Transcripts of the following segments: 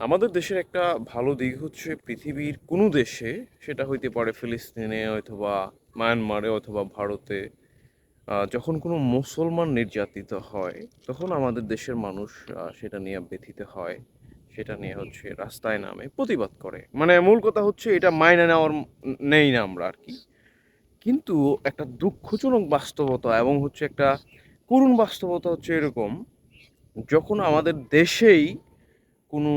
আমাদের দেশের একটা ভালো দিক হচ্ছে পৃথিবীর কোনো দেশে, সেটা হইতে পারে ফিলিস্তিনে অথবা মায়ানমারে অথবা ভারতে, যখন কোনো মুসলমান নির্যাতিত হয় তখন আমাদের দেশের মানুষ সেটা নিয়ে ব্যথিত হয়, সেটা নিয়ে হচ্ছে রাস্তায় নামে প্রতিবাদ করে। মানে মূল কথা হচ্ছে এটা মাইনে নেওয়ার নেই না আমরা আর কি। কিন্তু একটা দুঃখজনক বাস্তবতা এবং হচ্ছে একটা করুণ বাস্তবতা হচ্ছে এরকম, যখন আমাদের দেশেই কোনো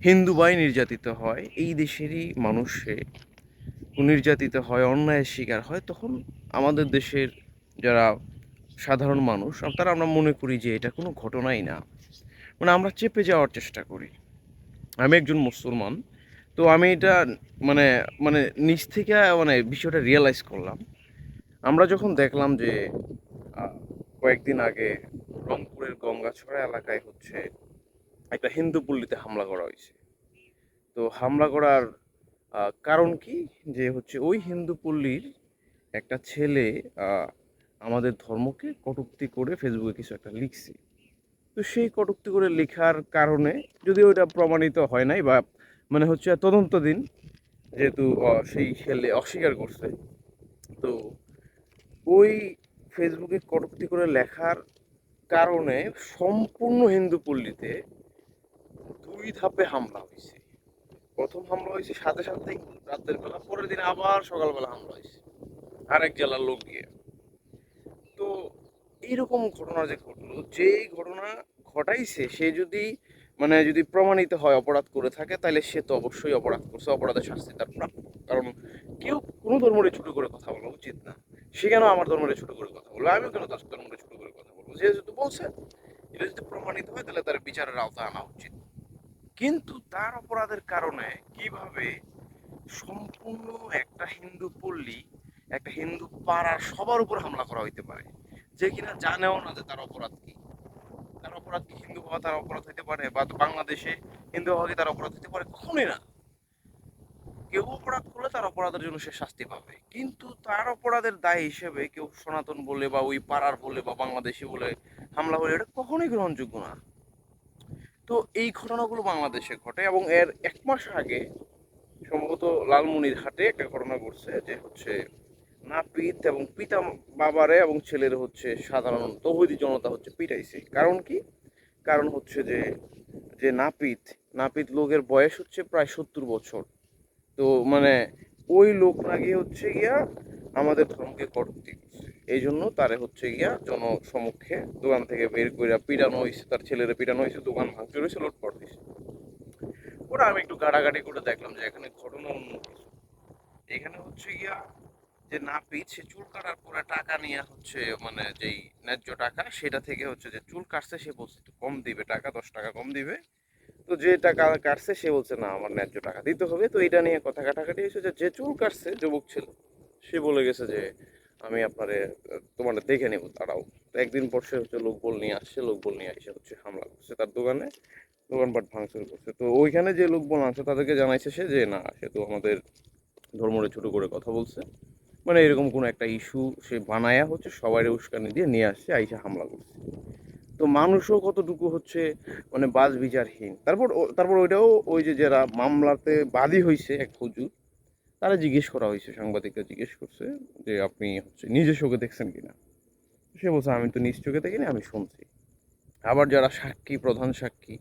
হিন্দু ভাই নির্যাতিত হয়, এই দেশেরই মানুষে নির্যাতিত হয়, অন্যায়ের শিকার হয়, তখন আমাদের দেশের যারা সাধারণ মানুষ তারা আমরা মনে করি যে এটা কোনো ঘটনাই না। মানে আমরা চেপে যাওয়ার চেষ্টা করি। আমি একজন মুসলমান, তো আমি এটা মানে মানে নিজ থেকে মানে বিষয়টা রিয়েলাইজ করলাম আমরা যখন দেখলাম যে আহ, কয়েকদিন আগে রংপুরের গঙ্গাছড়া এলাকায় হচ্ছে একটা হিন্দু পল্লীতে হামলা করা হয়েছে। তো হামলা করার কারণ কি, যে হচ্ছে ওই হিন্দু পল্লীর একটা ছেলে আহ, আমাদের ধর্মকে কটূক্তি করে ফেসবুকে কিছু একটা লিখছে। তো সেই কটূক্তি করে লেখার কারণে, যদিও এটা প্রমাণিত হয় নাই বা মানে হচ্ছে তদন্তদিন, যেহেতু সেই ছেলে অস্বীকার করছে, তো ওই ফেসবুকে কটূক্তি করে লেখার কারণে সম্পূর্ণ হিন্দু পল্লীতে দুই ধাপে হামলা হয়েছে। প্রথম হামলা হয়েছে সাথে সাথেই রাতের বেলা, পরের দিন আবার সকালবেলা হামলা হয়েছে আরেক জেলার লোক দিয়ে। তো এইরকম ঘটনা যে ঘটলো, যে ঘটনা ঘটাইছে সে যদি মানে যদি প্রমাণিত হয় অপরাধ করে থাকে, তাহলে সে তো অবশ্যই অপরাধ করছে, অপরাধের শাস্তি তার প্রাপ্য। কারণ কেউ কোনো ধর্মের ছোট করে কথা বলা উচিত না। সে কেন আমার ধর্মের ছোট করে কথা বলবে, আমিও কেন তার ধর্মের ছোট করে কথা বলবো? যে যেহেতু বলছে, এটা যদি প্রমাণিত হয় তাহলে তার বিচারের আওতায় আনা উচিত। কিন্তু তার অপরাধের কারণে কিভাবে সম্পূর্ণ একটা হিন্দু পল্লী, একটা হিন্দু পাড়ার সবার উপর হামলা করা হইতে পারে, যে কিনা জানেও না যে তার অপরাধ কি? তার অপরাধ কি হিন্দু হওয়া তার অপরাধ হইতে পারে, বা তো বাংলাদেশে হিন্দু হওয়া কি তার অপরাধ হইতে পারে? কখনোই না। কেউ অপরাধ করলে তার অপরাধের জন্য সে শাস্তি পাবে, কিন্তু তার অপরাধের দায় হিসেবে কেউ সনাতন বলে বা ওই পাড়ার বলে বা বাংলাদেশি বলে হামলা হলে এটা কখনোই গ্রহণযোগ্য না। তো এই ঘটনাগুলো বাংলাদেশে ঘটে, এবং এর 1 মাস আগে সম্ভবত লালমনিরহাটে একটা ঘটনা ঘটছে, যে হচ্ছে নাপিত এবং পিতা বাবারে এবং ছেলের হচ্ছে সাধারণ তৌহিদি জনতা হচ্ছে পিটাইছে। কারণ কি? কারণ হচ্ছে যে যে নাপিত নাপিত লোকের বয়স হচ্ছে প্রায় 70 বছর। তো মানে ওই লোক নাকি হচ্ছে গিয়া আমাদের ধর্মকে কটূক্তি করছে, এই জন্য তারে হচ্ছে গিয়া জনসমক্ষে দোকান থেকে বের করে পিটানো হয়েছে, তার ছেলেরা পিটানো হয়েছে, দোকান ভাঙচুর হয়েছে, লুটপাট হয়েছে। ওরা আমি একটু গাড়াগাড়ি করে দেখলাম যে এখানে ঘটনা অন্য কিছু। এখানে হচ্ছে গিয়া যে নাপিত সে চুল কাটার পরে টাকা নিয়ে হচ্ছে মানে যেই ন্যায্য টাকা সেটা থেকে হচ্ছে যে চুল কাটছে, সে বলছে একটু কম দিবে, টাকা 10 টাকা কম দিবে। তো যে টাকা কাটছে সে বলছে না, আমার ন্যায্য টাকা দিতে হবে। তো এটা নিয়ে কথা কাটাকাটি হয়েছে, যে যে চুল কাটছে যুবক ছিল, সে বলে গেছে যে আমি আপনারে তোমার দেখে নেবো, দাঁড়াও। তো একদিন পর সে হচ্ছে লোকবল নিয়ে আসছে, লোকবল নিয়ে এসে হচ্ছে হামলা করছে তার দোকানে, দোকানপাট ভাঙচুর করছে। তো ওইখানে যে লোকবল আনছে তাদেরকে জানাইছে সে যে না, সে তো আমাদের ধর্মরে ছোট করে কথা বলছে, মানে এরকম কোনো একটা ইস্যু সে বানায়া হচ্ছে সবাই উস্কানি দিয়ে নিয়ে আসছে, আইসা হামলা করছে। তো মানুষও কতটুকু হচ্ছে মানে বাজ বিচারহীন। তারপর ওইটাও ওই যে যারা মামলাতে বাদী হয়েছে এক হুজুর, তারা জিজ্ঞেস করা হয়েছে, সাংবাদিকরা জিজ্ঞেস করছে যে আপনি হচ্ছে নিজের চোখে দেখছেন কিনা। সে বলছে আমি তো নিজ চোখে দেখিনি, আমি শুনছি। আবার যারা সাক্ষী, প্রধান সাক্ষী,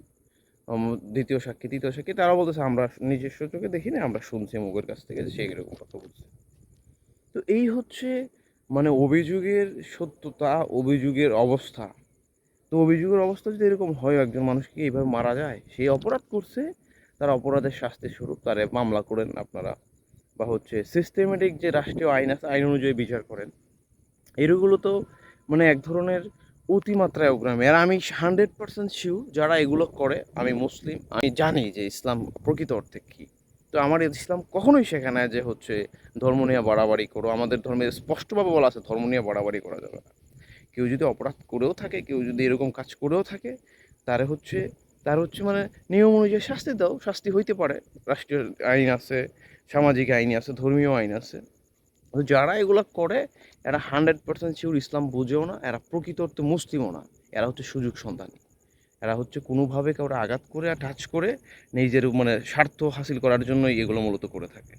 দ্বিতীয় সাক্ষী, তৃতীয় সাক্ষী, তারা বলতেছে আমরা নিজস্ব চোখে দেখিনি, আমরা শুনছি মুখের কাছ থেকে যে সে এরকম কথা বলছে। তো এই হচ্ছে মানে অভিযোগের সত্যতা, অভিযোগের অবস্থা। তো অভিযোগের অবস্থা যদি এরকম হয়, একজন মানুষকে এইভাবে মারা যায়, সে অপরাধ করছে, তার অপরাধের শাস্তি স্বরূপ তারে মামলা করেন আপনারা, বা হচ্ছে সিস্টেমেটিক যে রাষ্ট্রীয় আইন আছে, আইন অনুযায়ী বিচার করেন। এগুলো তো মানে এক ধরনের অতিমাত্রায় অগ্রামী। আর আমি 100% শিওর যারা এগুলো করে, আমি মুসলিম, আমি জানি যে ইসলাম প্রকৃত অর্থে কী। তো আমার ইসলাম কখনোই শেখায় না যে হচ্ছে ধর্ম নিয়ে বাড়াবাড়ি করো। আমাদের ধর্মে স্পষ্টভাবে বলা আছে ধর্ম নিয়ে বাড়াবাড়ি করা যাবে না। কেউ যদি অপরাধ করেও থাকে, কেউ যদি এরকম কাজ করেও থাকে, তারে হচ্ছে তার হচ্ছে মানে নিয়ম অনুযায়ী শাস্তি দাও, শাস্তি হইতে পারে। রাষ্ট্রীয় আইন আছে, সামাজিক আইন আছে, ধর্মীয় আইন আছে। তো যারা এগুলা করে, এরা 100% শিওর ইসলাম বুঝেও না, এরা প্রকৃত অর্থে মুসলিমও না, এরা হচ্ছে সুযোগ সন্ধানী। এরা হচ্ছে কোনোভাবে কাউকে আঘাত করে আর টাচ করে নিজের মানে স্বার্থ হাসিল করার জন্যই এগুলো মূলত করে থাকে।